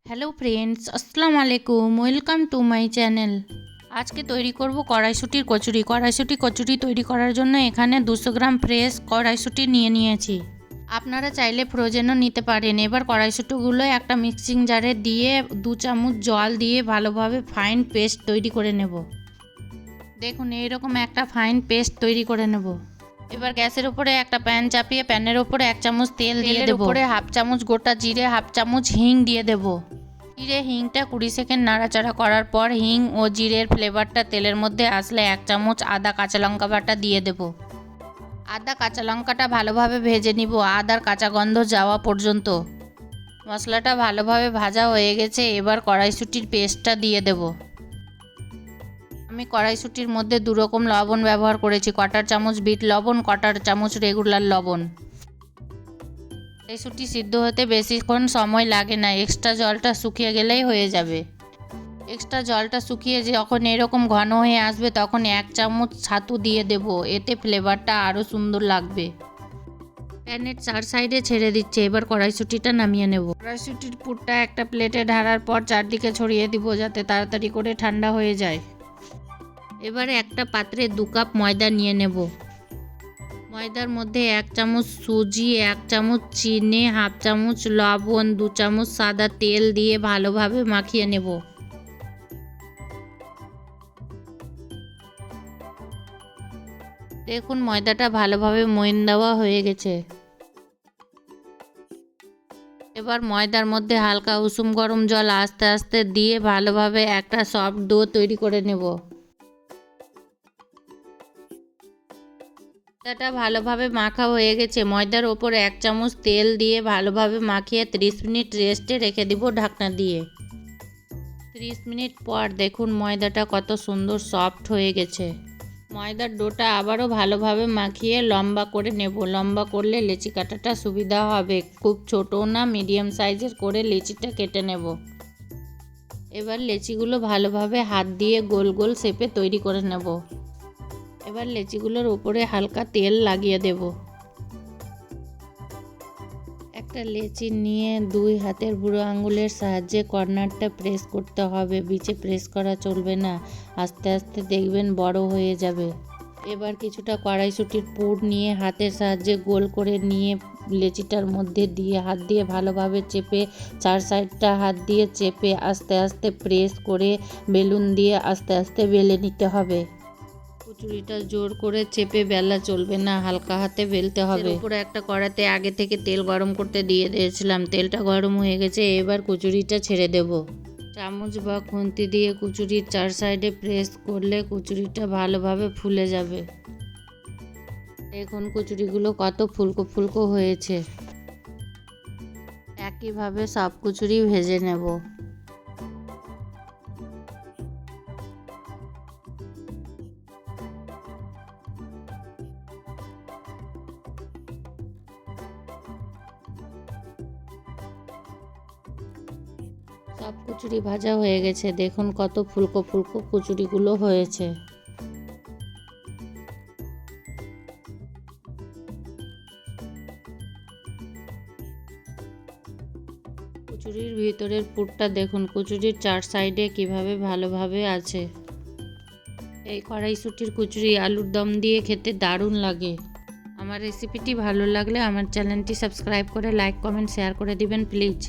Hello friends, আসসালামু আলাইকুম। Welcome to my channel. আজকে তৈরি করব কড়াইশুঁটির কচুরি। কড়াইশুঁটি কচুরি তৈরি করার জন্য এখানে 200 গ্রাম ফ্রেশ কড়াইশুঁটি নিয়ে নিয়েছি। আপনারা চাইলে ফ্রোজেনও নিতে পারেন। এবার কড়াইশুঁটিগুলো একটা মিক্সিং জারে দিয়ে 2 চামচ জল দিয়ে ভালোভাবে ফাইন পেস্ট তৈরি করে নেব। দেখুন, এইরকম একটা ফাইন পেস্ট তৈরি করে নেব। এবার গ্যাসের উপরে একটা প্যান চাপিয়ে প্যানের উপরে 1 চামচ তেল দিয়ে দেবো। উপরে হাফ চামচ গোটা জিরে, হাফ চামচ হিং দিয়ে দেব। জিরে হিংটা 20 সেকেন্ড নাড়াচাড়া করার পর হিং ও জিরের ফ্লেভারটা তেলের মধ্যে আসলে 1 চামচ আদা কাঁচা লঙ্কা বাটা দিয়ে দেব। আদা কাঁচা লঙ্কাটা ভালোভাবে ভেজে নিব আদার কাঁচা গন্ধ যাওয়া পর্যন্ত। মশলাটা ভালোভাবে ভাজা হয়ে গেছে। এবার কড়াইশুঁটির পেস্টটা দিয়ে দেব। আমি কড়াইশুঁটির মধ্যে 2 রকম লবণ ব্যবহার করেছি, 1/4 চামচ বিট লবণ, 1/4 চামচ রেগুলার লবণ। কড়াইশুঁটি সিদ্ধ হতে বেশিক্ষণ সময় লাগে না, এক্সট্রা জলটা শুকিয়ে গেলেই হয়ে যাবে। এক্সট্রা জলটা শুকিয়ে যখন এরকম ঘন হয়ে আসবে তখন 1 চামচ ছাতু দিয়ে দেব, এতে ফ্লেভারটা আরও সুন্দর লাগবে। প্যানের 4 সাইডে ছেড়ে দিচ্ছে। এবার কড়াইশুঁটিটা নামিয়ে নেব। কড়াইশুঁটির পুরটা একটা প্লেটে ঢালার পর চারদিকে ছড়িয়ে দিব যাতে তাড়াতাড়ি করে ঠান্ডা হয়ে যায়। এবারে একটা পাত্রে 2 কাপ ময়দা নিয়ে নেব। ময়দার মধ্যে 1 চামচ সুজি, 1 চামচ চিনি, হাফ চামচ লবণ, 2 চামচ সাদা তেল দিয়ে ভালোভাবে মাখিয়ে নেব। দেখুন, ময়দাটা ভালোভাবে ময়ান দেওয়া হয়ে গেছে। এবার ময়দার মধ্যে হালকা উষুম গরম জল আস্তে আস্তে দিয়ে ভালোভাবে একটা সফট ডো তৈরি করে নেব। ময়দাটা ভালোভাবে মাখা হয়ে গেছে। ময়দার ওপর 1 চামচ তেল দিয়ে ভালোভাবে মাখিয়ে 30 মিনিট রেস্টে রেখে দিব ঢাকনা দিয়ে। 30 মিনিট পর দেখুন ময়দাটা কত সুন্দর সফট হয়ে গেছে। ময়দার ডোটা আবারও ভালোভাবে মাখিয়ে লম্বা করে নেব। লম্বা করলে লেচি কাটাটা সুবিধা হবে। খুব ছোটও না, মিডিয়াম সাইজের করে লেচিটা কেটে নেব। এবার লেচিগুলো ভালোভাবে হাত দিয়ে গোল গোল শেপে তৈরি করে নেব। এবার লেচিগুলোর উপরে হালকা তেল লাগিয়ে দেব। একটা লেচি নিয়ে 2 হাতের বুড়ো আঙুলের সাহায্যে কর্নারটা প্রেস করতে হবে, বিচে প্রেস করা চলবে না, আস্তে আস্তে দেখবেন বড় হয়ে যাবে। এবার কিছুটা কড়াইশুঁটির পুর নিয়ে হাতের সাহায্যে গোল করে নিয়ে লেচিটার মধ্যে দিয়ে হাত দিয়ে ভালোভাবে চেপে 4 সাইডটা হাত দিয়ে চেপে আস্তে আস্তে প্রেস করে বেলুন দিয়ে আস্তে আস্তে বেলে নিতে হবে। কচুরিটা জোর করে চেপে বেলা চলবে না, হালকা হাতে বেলতে হবে। উপরে একটা কড়াতে আগে থেকে তেল গরম করতে দিয়ে দিয়েছিলাম, তেলটা গরম হয়ে গেছে। এবার কচুরিটা ছেড়ে দেব। চামচ বা খুন্তি দিয়ে কচুরির 4 সাইডে প্রেস করলে কচুরিটা ভালোভাবে ফুলে যাবে। দেখুন কচুরিগুলো কত ফুলকো ফুলকো হয়েছে। একইভাবে সব কচুরি ভেজে নেব। সব কচুরি ভাজা হয়ে গেছে। দেখুন কত ফুলকো ফুলকো কচুরিগুলো হয়েছে। কচুরির ভিতরের পুরটা দেখুন, কচুরির 4 সাইডে কিভাবে ভালোভাবে আছে। এই কড়াইশুঁটির কচুরি আলুর দম দিয়ে খেতে দারুণ লাগে। আমার রেসিপিটি ভালো লাগলে আমার চ্যানেলটি সাবস্ক্রাইব করে লাইক কমেন্ট শেয়ার করে দিবেন প্লিজ।